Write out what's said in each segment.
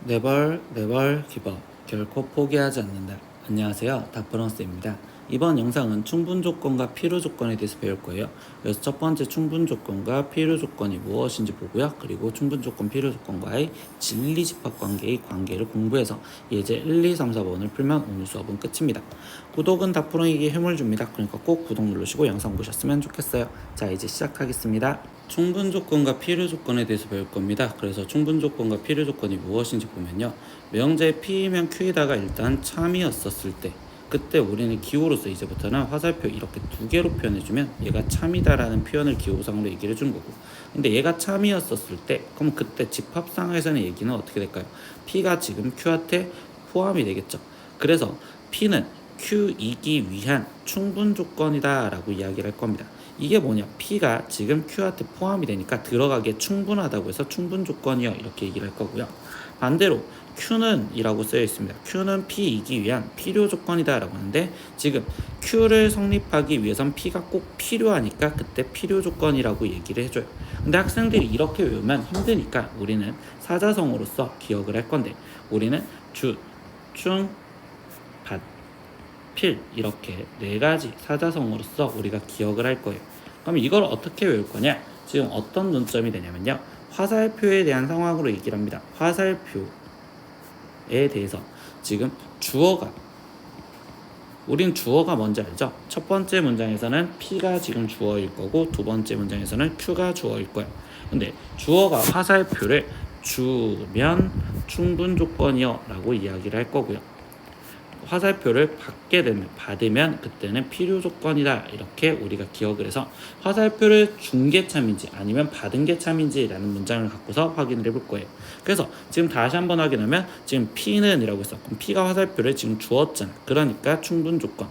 네벌 기버 결코 포기하지 않는다. 안녕하세요, 닥프런스입니다. 이번 영상은 충분 조건과 필요 조건에 대해서 배울 거예요. 그래서 첫 번째 충분 조건과 필요 조건이 무엇인지 보고요. 그리고 충분 조건, 필요 조건과의 진리 집합 관계의 관계를 공부해서 예제 1, 2, 3, 4번을 풀면 오늘 수업은 끝입니다. 구독은 닥프런에게 힘을 줍니다. 그러니까 꼭 구독 누르시고 영상 보셨으면 좋겠어요. 자, 이제 시작하겠습니다. 충분 조건과 필요 조건에 대해서 배울 겁니다. 그래서 충분 조건과 필요 조건이 무엇인지 보면요. 명제 P이면 Q에다가 일단 참이었었을 때 그때 우리는 기호로서 이제부터는 화살표 이렇게 두 개로 표현해주면 얘가 참이다라는 표현을 기호상으로 얘기를 해준 거고, 근데 얘가 참이었었을 때 그럼 그때 집합상에서는 얘기는 어떻게 될까요? P가 지금 Q한테 포함이 되겠죠. 그래서 P는 Q이기 위한 충분 조건이다 라고 이야기를 할 겁니다. 이게 뭐냐, P가 지금 Q한테 포함이 되니까 들어가기에 충분하다고 해서 충분 조건이요 이렇게 얘기를 할 거고요. 반대로 Q는 이라고 쓰여 있습니다. Q는 P이기 위한 필요 조건이다 라고 하는데, 지금 Q를 성립하기 위해선 P가 꼭 필요하니까 그때 필요 조건이라고 얘기를 해줘요. 근데 학생들이 이렇게 외우면 힘드니까 우리는 사자성어로서 기억을 할 건데, 우리는 주, 충, 받, 필 이렇게 네 가지 사자성어로서 우리가 기억을 할 거예요. 그럼 이걸 어떻게 외울 거냐? 지금 어떤 논점이 되냐면요. 화살표에 대한 상황으로 얘기를 합니다. 화살표에 대해서 지금 주어가, 우린 주어가 뭔지 알죠? 첫 번째 문장에서는 P가 지금 주어일 거고 두 번째 문장에서는 Q가 주어일 거예요. 근데 주어가 화살표를 주면 충분 조건이요 라고 이야기를 할 거고요. 화살표를 받으면 그때는 필요 조건이다 이렇게 우리가 기억을 해서 화살표를 준 게 참인지 아니면 받은 게 참인지 라는 문장을 갖고서 확인을 해볼 거예요. 그래서 지금 다시 한번 확인하면 지금 P는 이라고 했어. 그럼 P가 화살표를 지금 주었잖아. 그러니까 충분 조건.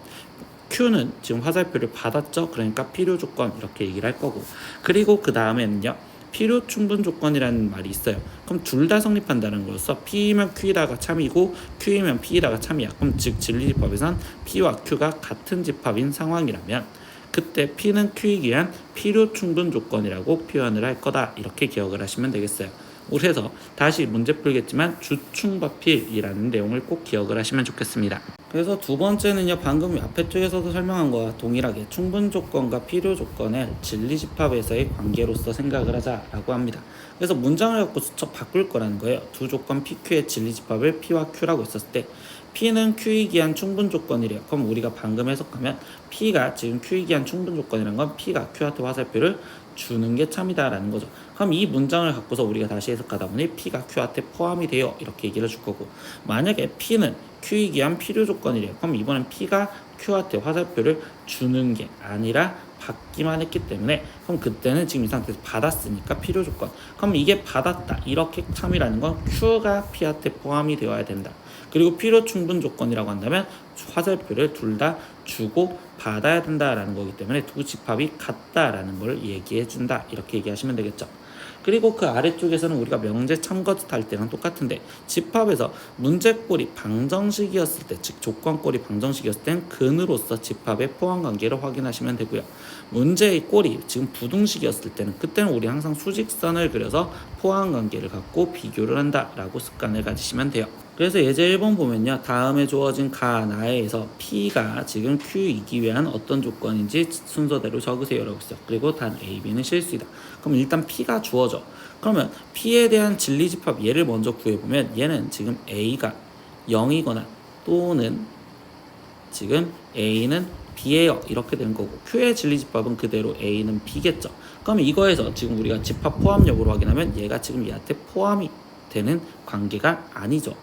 Q는 지금 화살표를 받았죠. 그러니까 필요 조건 이렇게 얘기를 할 거고, 그리고 그 다음에는요 필요 충분 조건이라는 말이 있어요. 그럼 둘 다 성립한다는 거였어. P이면 Q이다가 참이고 Q이면 P이다가 참이야. 그럼 즉 진리집합에선 P와 Q가 같은 집합인 상황이라면 그때 P는 Q이기 위한 필요 충분 조건이라고 표현을 할 거다 이렇게 기억을 하시면 되겠어요. 그래서 다시 문제 풀겠지만 주충받필이라는 내용을 꼭 기억을 하시면 좋겠습니다. 그래서 두 번째는요, 방금 앞에 쪽에서도 설명한 거와 동일하게 충분 조건과 필요 조건을 진리집합에서의 관계로서 생각을 하자라고 합니다. 그래서 문장을 갖고 수첩 바꿀 거라는 거예요. 두 조건 PQ의 진리집합을 P와 Q라고 했었을 때 P는 Q이기 한 충분 조건이래요. 그럼 우리가 방금 해석하면 P가 지금 Q이기 한 충분 조건이라는 건 P가 Q한테 화살표를 주는 게 참이다라는 거죠. 그럼 이 문장을 갖고서 우리가 다시 해석하다 보니 P가 Q한테 포함이 돼요 이렇게 얘기를 해줄 거고, 만약에 P는 Q이기 한 필요 조건이래요. 그럼 이번엔 P가 Q한테 화살표를 주는 게 아니라 받기만 했기 때문에 그럼 그때는 지금 이 상태에서 받았으니까 필요 조건. 그럼 이게 받았다 이렇게 참이라는 건 Q가 P한테 포함이 되어야 된다. 그리고 필요 충분 조건이라고 한다면 화살표를 둘 다 주고 받아야 된다라는 거기 때문에 두 집합이 같다라는 걸 얘기해 준다 이렇게 얘기하시면 되겠죠. 그리고 그 아래쪽에서는 우리가 명제 참거짓 할 때랑 똑같은데, 집합에서 문제꼴이 방정식이었을 때, 즉 조건꼴이 방정식이었을 땐 근으로서 집합의 포함 관계를 확인하시면 되고요. 문제의 꼴이 지금 부등식이었을 때는 그때는 우리 항상 수직선을 그려서 포함 관계를 갖고 비교를 한다라고 습관을 가지시면 돼요. 그래서 예제 1번 보면요, 다음에 주어진 가나에서 P가 지금 Q이기 위한 어떤 조건인지 순서대로 적으세요 라고 했어요. 그리고 단 A, B는 실수이다. 그럼 일단 P가 주어져. 그러면 P에 대한 진리집합 얘를 먼저 구해보면 얘는 지금 A가 0이거나 또는 지금 A는 B예요 이렇게 된 거고, Q의 진리집합은 그대로 A는 B겠죠. 그러면 이거에서 지금 우리가 집합 포함 여부를 확인하면 얘가 지금 얘한테 포함이 되는 관계가 아니죠.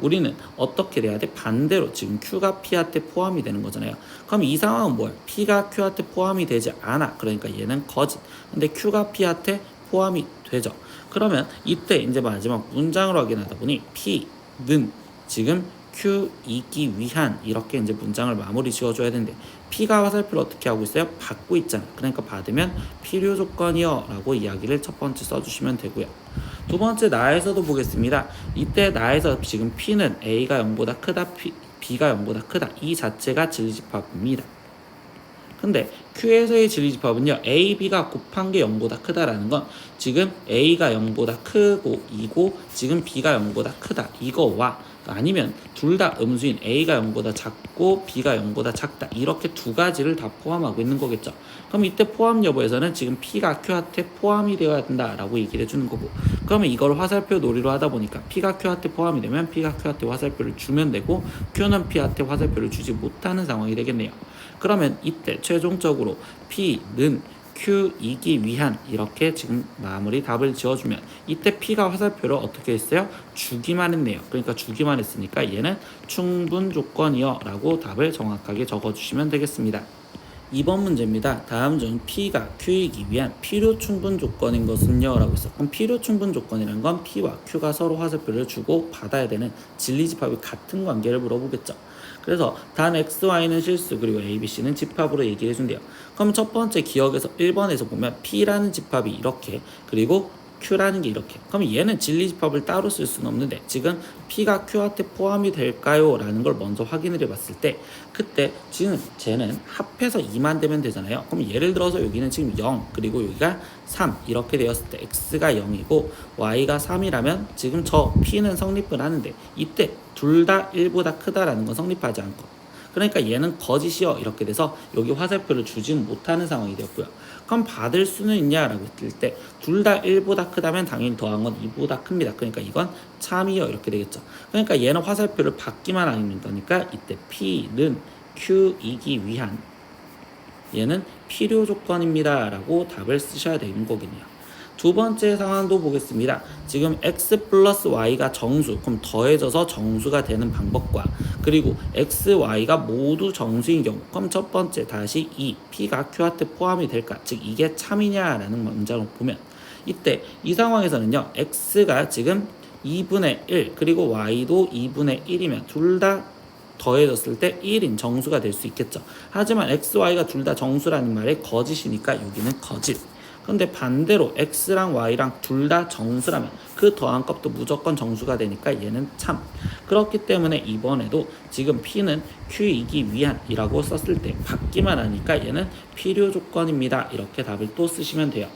우리는 어떻게 돼야 돼? 반대로 지금 Q가 P한테 포함이 되는 거잖아요. 그럼 이 상황은 뭐야? P가 Q한테 포함이 되지 않아. 그러니까 얘는 거짓. 근데 Q가 P한테 포함이 되죠. 그러면 이때 이제 마지막 문장을 확인하다 보니 P는 지금 Q이기 위한 이렇게 이제 문장을 마무리 지어줘야 되는데, P가 화살표를 어떻게 하고 있어요? 받고 있잖아. 그러니까 받으면 필요 조건이요 라고 이야기를 첫 번째 써주시면 되고요. 두 번째 나에서도 보겠습니다. 이때 나에서 지금 P는 A가 0보다 크다, B가 0보다 크다 이 자체가 진리집합입니다. 근데 Q에서의 진리집합은요, A, B가 곱한 게 0보다 크다라는 건 지금 A가 0보다 크고 이고 지금 B가 0보다 크다 이거와 아니면 둘 다 음수인 A가 0보다 작고 B가 0보다 작다 이렇게 두 가지를 다 포함하고 있는 거겠죠. 그럼 이때 포함 여부에서는 지금 P가 Q한테 포함이 되어야 된다라고 얘기를 해주는 거고, 그러면 이걸 화살표 놀이로 하다 보니까 P가 Q한테 포함이 되면 P가 Q한테 화살표를 주면 되고 Q는 P한테 화살표를 주지 못하는 상황이 되겠네요. 그러면 이때 최종적으로 P는 Q이기 위한 이렇게 지금 마무리 답을 지어주면 이때 P가 화살표를 어떻게 했어요? 주기만 했네요. 그러니까 주기만 했으니까 얘는 충분 조건이요 라고 답을 정확하게 적어주시면 되겠습니다. 2번 문제입니다. 다음 중 P가 Q이기 위한 필요 충분 조건인 것은요? 라고 있어. 그럼 필요 충분 조건이라는 건 P와 Q가 서로 화살표를 주고 받아야 되는 진리집합이 같은 관계를 물어보겠죠. 그래서 단 X, Y는 실수 그리고 A, B, C는 집합으로 얘기를 해준대요. 그럼 첫 번째 기억에서 1번에서 보면 P라는 집합이 이렇게 그리고 Q라는 게 이렇게. 그럼 얘는 진리집합을 따로 쓸 수는 없는데 지금 P가 Q한테 포함이 될까요? 라는 걸 먼저 확인을 해봤을 때 그때 지금 쟤는 합해서 2만 되면 되잖아요. 그럼 예를 들어서 여기는 지금 0 그리고 여기가 3 이렇게 되었을 때 X가 0이고 Y가 3이라면 지금 저 P는 성립을 하는데 이때 둘 다 1보다 크다라는 건 성립하지 않고, 그러니까 얘는 거짓이요 이렇게 돼서 여기 화살표를 주지 못하는 상황이 되었고요. 그럼 받을 수는 있냐라고 했을 때 둘 다 1보다 크다면 당연히 더한 건 2보다 큽니다. 그러니까 이건 참이요 이렇게 되겠죠. 그러니까 얘는 화살표를 받기만 하면 되니까 이때 P는 Q이기 위한 얘는 필요 조건입니다 라고 답을 쓰셔야 되는 거겠네요. 두 번째 상황도 보겠습니다. 지금 x 플러스 y가 정수, 그럼 더해져서 정수가 되는 방법과 그리고 x, y가 모두 정수인 경우, 그럼 첫 번째 다시 이 p가 q한테 포함이 될까? 즉 이게 참이냐라는 문장을 보면 이때 이 상황에서는요, x가 지금 2분의 1 그리고 y도 2분의 1이면 둘 다 더해졌을 때 1인 정수가 될 수 있겠죠. 하지만 x, y가 둘 다 정수라는 말에 거짓이니까 여기는 거짓. 근데 반대로 x랑 y랑 둘 다 정수라면 그 더한 값도 무조건 정수가 되니까 얘는 참. 그렇기 때문에 이번에도 지금 P는 Q이기 위한 이라고 썼을 때 받기만 하니까 얘는 필요 조건입니다. 이렇게 답을 또 쓰시면 돼요.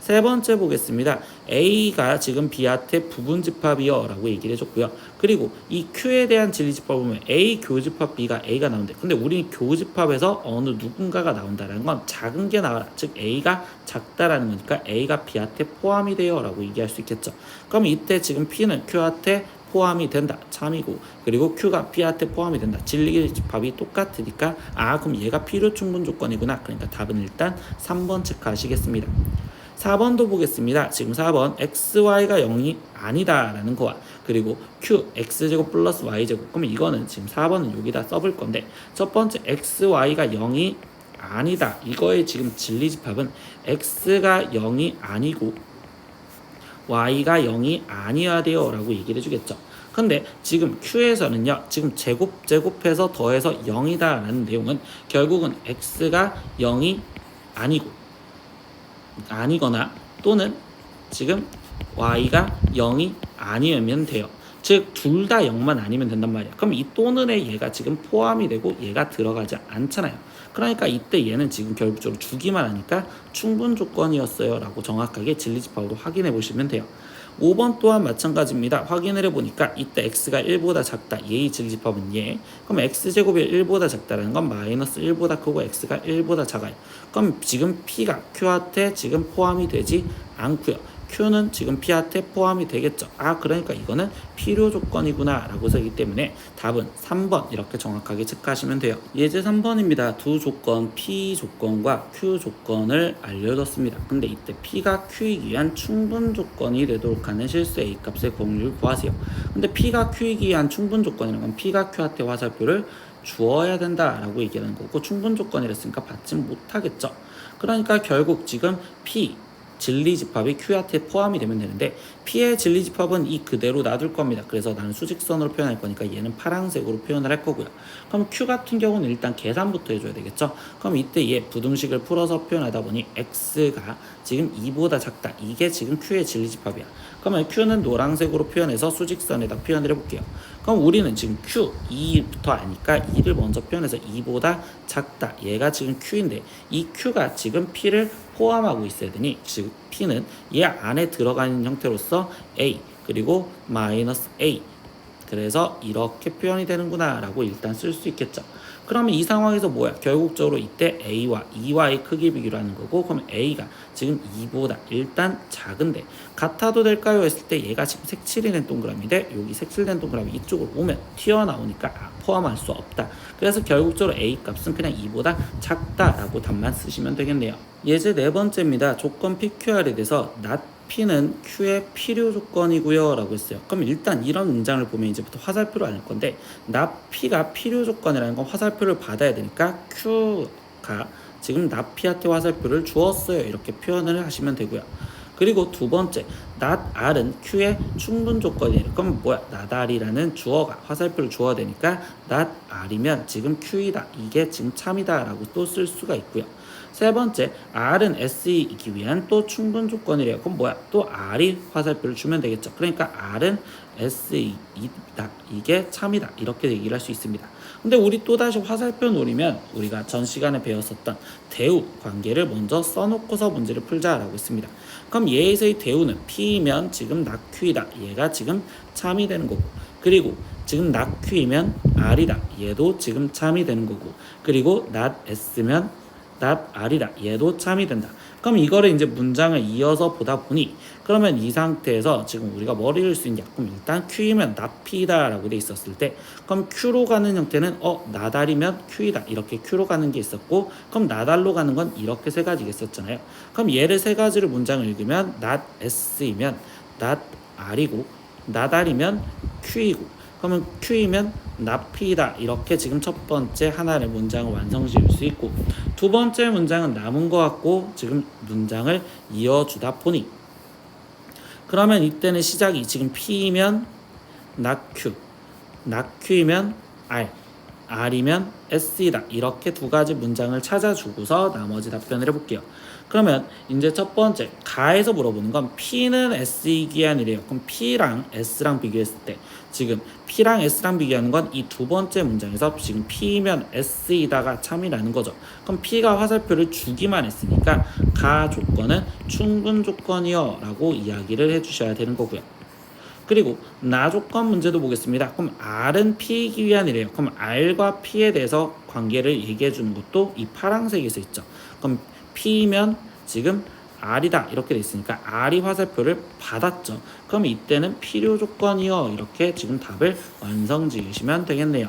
세 번째 보겠습니다. A가 지금 B한테 부분집합이요 라고 얘기를 해줬고요. 그리고 이 Q에 대한 진리집합 보면 A 교집합 B가 A가 나온대. 근데 우리는 교집합에서 어느 누군가가 나온다는 건 작은 게 나와라. 즉 A가 작다라는 거니까 A가 B한테 포함이 돼요 라고 얘기할 수 있겠죠. 그럼 이때 지금 P는 Q한테 포함이 된다. 참이고 그리고 Q가 P한테 포함이 된다. 진리집합이 똑같으니까 그럼 얘가 필요 충분 조건이구나. 그러니까 답은 일단 3번 체크하시겠습니다. 4번도 보겠습니다. 지금 4번 xy가 0이 아니다 라는 거와 그리고 q x제곱 플러스 y제곱, 그러면 이거는 지금 4번은 여기다 써볼 건데 첫 번째 xy가 0이 아니다 이거의 지금 진리집합은 x가 0이 아니고 y가 0이 아니어야 돼요 라고 얘기를 해주겠죠. 근데 지금 Q에서는요, 지금 제곱해서 더해서 0이다 라는 내용은 결국은 x가 0이 아니거나 또는 지금 y가 0이 아니면 돼요. 즉 둘 다 0만 아니면 된단 말이야. 그럼 이 또는에 얘가 지금 포함이 되고 얘가 들어가지 않잖아요. 그러니까 이때 얘는 지금 결국적으로 주기만 하니까 충분 조건이었어요 라고 정확하게 진리집합으로 확인해 보시면 돼요. 5번 또한 마찬가지입니다. 확인을 해보니까 이때 x가 1보다 작다. 얘의 진리집합은 얘. 그럼 x제곱이 1보다 작다는 건 마이너스 1보다 크고 x가 1보다 작아요. 그럼 지금 p가 q한테 지금 포함이 되지 않고요. Q는 지금 P한테 포함이 되겠죠. 그러니까 이거는 필요 조건이구나 라고 쓰기 때문에 답은 3번 이렇게 정확하게 체크하시면 돼요. 예제 3번입니다. 두 조건 P 조건과 Q 조건을 알려줬습니다. 근데 이때 P가 Q이기 위한 충분 조건이 되도록 하는 실수 A 값의 공률을 구하세요. 근데 P가 Q이기 위한 충분 조건이라는 건 P가 Q한테 화살표를 주어야 된다라고 얘기하는 거고 충분 조건이랬으니까 받지 못하겠죠. 그러니까 결국 지금 P 진리집합이 Q한테 포함이 되면 되는데 P의 진리집합은 이 그대로 놔둘 겁니다. 그래서 나는 수직선으로 표현할 거니까 얘는 파란색으로 표현을 할 거고요. 그럼 Q 같은 경우는 일단 계산부터 해줘야 되겠죠. 그럼 이때 얘 부등식을 풀어서 표현하다 보니 X가 지금 2보다 작다. 이게 지금 Q의 진리집합이야. 그러면 Q는 노란색으로 표현해서 수직선에다 표현을 해볼게요. 그럼 우리는 지금 Q, 2부터 아니까 2를 먼저 표현해서 2보다 작다. 얘가 지금 Q인데 이 Q가 지금 P를 포함하고 있어야 되니 지금 P는 얘 안에 들어가는 형태로서 A 그리고 마이너스 A 그래서 이렇게 표현이 되는구나 라고 일단 쓸 수 있겠죠. 그러면 이 상황에서 뭐야? 결국적으로 이때 A와 2와의 크기 비교를 하는 거고 그러면 A가 지금 2보다 일단 작은데 같아도 될까요? 했을 때 얘가 지금 색칠이 된 동그라미인데 여기 색칠된 동그라미 이쪽으로 오면 튀어나오니까 포함할 수 없다. 그래서 결국적으로 A 값은 그냥 2보다 작다라고 답만 쓰시면 되겠네요. 예제 네 번째입니다. 조건 PQR에 대해서 not P는 Q의 필요 조건이고요 라고 했어요. 그럼 일단 이런 문장을 보면 이제부터 화살표를 알 건데 not P가 필요 조건이라는 건 화살표를 받아야 되니까 Q가 지금 not P한테 화살표를 주었어요 이렇게 표현을 하시면 되고요. 그리고 두 번째 not R은 Q의 충분 조건이에요. 그럼 뭐야? not R이라는 주어가 화살표를 주어야 되니까 not R이면 지금 Q이다. 이게 지금 참이다 라고 또 쓸 수가 있고요. 세 번째, R은 S이기 위한 또 충분 조건이래요. 그럼 뭐야? 또 R이 화살표를 주면 되겠죠. 그러니까 R은 S이다. 이게 참이다. 이렇게 얘기를 할 수 있습니다. 근데 우리 또다시 화살표 노리면 우리가 전 시간에 배웠었던 대우 관계를 먼저 써놓고서 문제를 풀자라고 했습니다. 그럼 얘에서의 대우는 P이면 지금 not Q이다. 얘가 지금 참이 되는 거고 그리고 지금 not Q이면 R이다. 얘도 지금 참이 되는 거고 그리고 not S면 not R이다. 얘도 참이 된다. 그럼 이거를 이제 문장을 이어서 보다 보니 그러면 이 상태에서 지금 우리가 뭘 읽을 수 있냐? 그럼 일단 Q이면 not P다 라고 돼 있었을 때 그럼 Q로 가는 형태는 not R이면 Q이다. 이렇게 Q로 가는 게 있었고 그럼 not R로 가는 건 이렇게 세 가지가 있었잖아요. 그럼 얘를 세 가지를 문장을 읽으면 not S이면 not R이고 not R이면 Q이고 그러면 Q이면 not P다. 이렇게 지금 첫 번째 하나의 문장을 완성지을 수 있고 두 번째 문장은 남은 것 같고 지금 문장을 이어주다 보니 그러면 이때는 시작이 지금 P이면 not Q, not Q이면 R, R이면 S이다. 이렇게 두 가지 문장을 찾아주고서 나머지 답변을 해볼게요. 그러면 이제 첫 번째 가에서 물어보는 건 P는 S이기 아니래요. 그럼 P랑 S랑 비교했을 때 지금 P랑 S랑 비교하는 건 이 두 번째 문장에서 지금 P면 S이다가 참이라는 거죠. 그럼 P가 화살표를 주기만 했으니까 가 조건은 충분 조건이요 라고 이야기를 해주셔야 되는 거고요. 그리고 나 조건 문제도 보겠습니다. 그럼 R은 P이기 위한이래요. 그럼 R과 P에 대해서 관계를 얘기해 주는 것도 이 파란색에서 있죠. 그럼 P면 지금 R이다 이렇게 돼 있으니까 R이 화살표를 받았죠. 그럼 이때는 필요 조건이요 이렇게 지금 답을 완성 지으시면 되겠네요.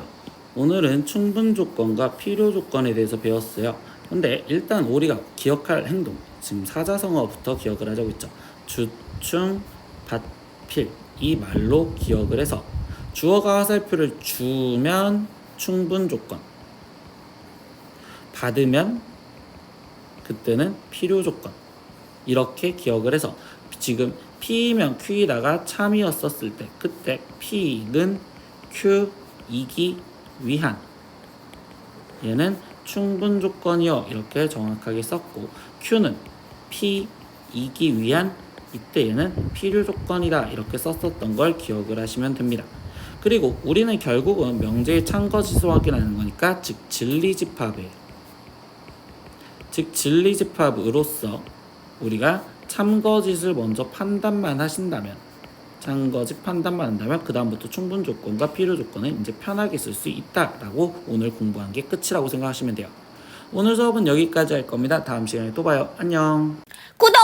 오늘은 충분 조건과 필요 조건에 대해서 배웠어요. 근데 일단 우리가 기억할 행동 지금 사자성어부터 기억을 하자고 했죠. 주, 충, 받, 필 이 말로 기억을 해서 주어가 화살표를 주면 충분 조건 받으면 그때는 필요 조건 이렇게 기억을 해서 지금 P면 Q이다가 참이었었을 때 그때 P는 Q이기 위한 얘는 충분 조건이요 이렇게 정확하게 썼고 Q는 P이기 위한 이때 얘는 필요 조건이다 이렇게 썼었던 걸 기억을 하시면 됩니다. 그리고 우리는 결국은 명제의 참거지수 확인하는 거니까 즉 진리집합이에요. 즉 진리집합으로서 우리가 참거짓을 먼저 판단만 하신다면 참거짓 판단만 한다면 그 다음부터 충분 조건과 필요 조건을 이제 편하게 쓸 수 있다라고 오늘 공부한 게 끝이라고 생각하시면 돼요. 오늘 수업은 여기까지 할 겁니다. 다음 시간에 또 봐요. 안녕. 구독!